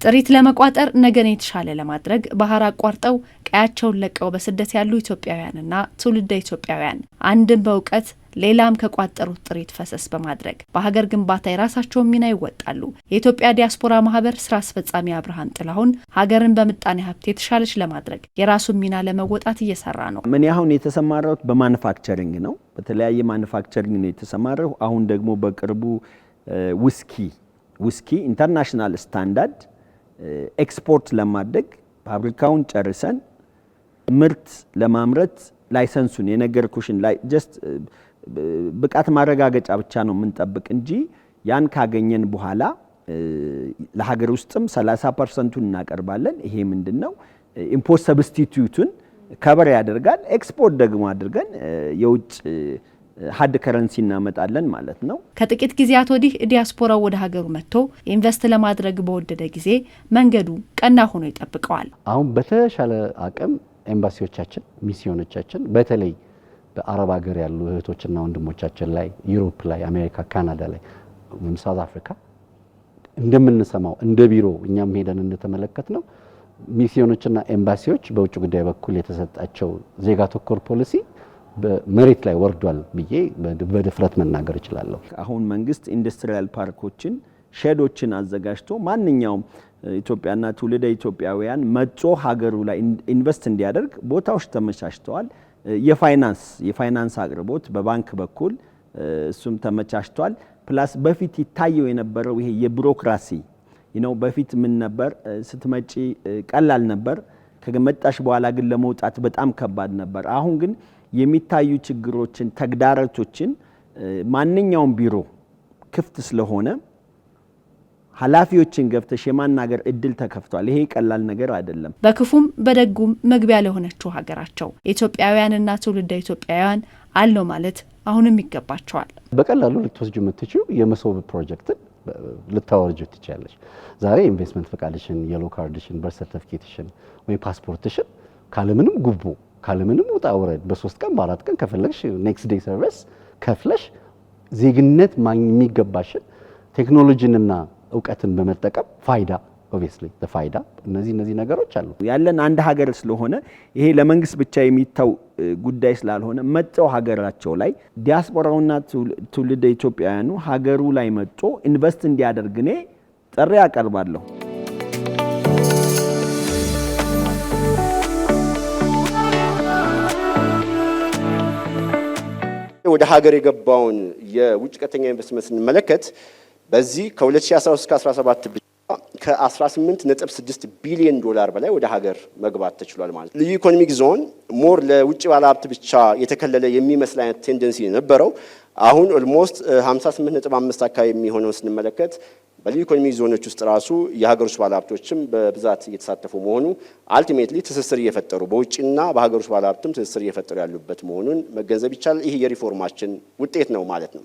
ጥሪት ለመቋጠር ነገን የተሻለ ለማድረግ ባህር አቋርጠው ቀያቸውን ለቀው በስደት ያሉ ኢትዮጵያውያንና ትውልደ ኢትዮጵያውያን አንድም በእውቀት ሌላም ከቋጠሩት ጥሪት ፈሰስ በማድረግ በሀገር ግንባታ የራሳቸውን ሚና ይወጣሉ። የኢትዮጵያ ዲያስፖራ ማህበር ስራ አስፈጻሚ አብርሃም ጥላሁን ሀገርን በምጣኔ ሀብት የተሻለች ለማድረግ የራሱን ሚና ለመወጣት እየሰራ ነው። ምን ያሁን የተሰማራው በማኑፋክቸሪንግ ነው። በተለያየ ማኑፋክቸሪንግ ነው የተሰማራው። አሁን ደግሞ በቅርቡ ውስኪ ኢንተርናሽናል ስታንዳርድ ኤክስፖርት ለማድረግ ፋብሪካውን ጨርሰን ምርት ለማምረት ላይሰንሱን የነገርኩሽን ላይ ጀስት ብቃት ማረጋገጫ ብቻ ነው የምንጠብቅ እንጂ ያን ካገኘን በኋላ ለሀገር ውስጥም 30% እናቀርባለን። ይሄ ምንድነው ኢምፖርት ሰብስቲቲዩቱን ከበር ያደርጋል። ኤክስፖርት ደግሞ አድርገን የውጭ ሀድ ከረንሲ እናመጣለን ማለት ነው። ከጥቂት ጊዜያት ወዲህ ዲያስፖራው ወደ ሀገሩ መጥቶ ኢንቨስት ለማድረግ በወደደ ጊዜ መንገዱ ቀና ሆኖ ይጠብቀዋል። አሁን በተሻለ አቅም ኤምባሲዎቻችን፣ ሚስዮኖቻችን በተለይ በአረብ ሀገር ያሉ እህቶችና ወንድሞቻችን ላይ ዩሮፕ ላይ፣ አሜሪካ፣ ካናዳ ላይ፣ ሳውዝ አፍሪካ እንደምንሰማው እንደ ቢሮ እኛም ሄደን እንደተመለከትነው ሚስዮኖችና ኤምባሲዎች በውጭ ጉዳይ በኩል የተሰጣቸው ዜጋ ተኮር ፖሊሲ በመሬት ላይ ወርዷል ብዬ በድፍረት መናገር እችላለሁ። አሁን መንግስት ኢንዱስትሪያል ፓርኮችን ሼዶችን አዘጋጅቶ ማንኛውም ኢትዮጵያና ትውልደ ኢትዮጵያውያን መጥቶ ሀገሩ ላይ ኢንቨስት እንዲያደርግ ቦታዎች ተመቻችተዋል። የፋይናንስ አቅርቦት በባንክ በኩል እሱም ተመቻችቷል። ፕላስ በፊት ይታየው የነበረው ይሄ የቢሮክራሲ በፊት ምን ነበር ስትመጪ ቀላል ነበር፣ ከመጣሽ በኋላ ግን ለመውጣት በጣም ከባድ ነበር። አሁን ግን የሚታዩ ችግሮችን ተግዳሮቶችን ማንኛውም ቢሮ ክፍት ስለሆነ ኃላፊዎችን ገብተሽ የማናገር እድል ተከፍቷል። ይሄ ቀላል ነገር አይደለም። በክፉም በደጉም መግቢያ ለሆነችው ሀገራቸው ኢትዮጵያውያንና ትውልደ ኢትዮጵያውያን አለው ማለት አሁንም ይገባቸዋል። በቀላሉ ልትወስጁ የምትችው የመሶብ ፕሮጀክትን ልታወርጁ ትችላለሽ። ዛሬ ኢንቨስትመንት ፈቃድሽን፣ የሎ ካርድሽን፣ በርዝ ሰርቲፊኬትሽን ወይ ፓስፖርትሽን ካለምንም ጉቦ ካለምንም ውጣ ውረድ በ3 ቀን በ4 ቀን ከፈለግሽ ኔክስት ዴይ ሰርቪስ ከፍለሽ ዜግነት የሚገባሽን ቴክኖሎጂንና እውቀትን በመጠቀም ፋይዳ ኦብቪየስሊ ፋይዳ እነዚህ ነገሮች አሉ። ያለን አንድ ሀገር ስለሆነ ይሄ ለመንግስት ብቻ የሚታው ጉዳይ ስላልሆነ መጣው ሀገራቸው ላይ ዲያስፖራውና ትውልደ ኢትዮጵያውያኑ ሀገሩ ላይ መጥቶ ኢንቨስት እንዲያደርግ እኔ ጥሪ አቀርባለሁ። ወደ ሀገር የገባውን የውጭ ቀጥተኛ ኢንቨስትመንት ስንመለከት በዚህ ከ2013 እስከ 17 ብቻ ከ18.6 ቢሊዮን ዶላር በላይ ወደ ሀገር መግባት ተችሏል ማለት ነው። ልዩ ኢኮኖሚክ ዞን ሞር ለውጭ ባለሀብት ብቻ የተከለለ የሚመስል አይነት ቴንደንሲ የነበረው አሁን ኦልሞስት 58.5 አካባቢ የሚሆነው ስንመለከት በልዩ ኢኮኖሚክ ዞኖች ውስጥ ራሱ የሀገር ውስጥ ባለሀብቶችም በብዛት እየተሳተፉ መሆኑ አልቲሜትሊ ትስስር እየፈጠሩ በውጭና በሀገር ውስጥ ባለሀብትም ትስስር እየፈጠሩ ያሉበት መሆኑን መገንዘብ ይቻላል። ይህ የሪፎርማችን ውጤት ነው ማለት ነው።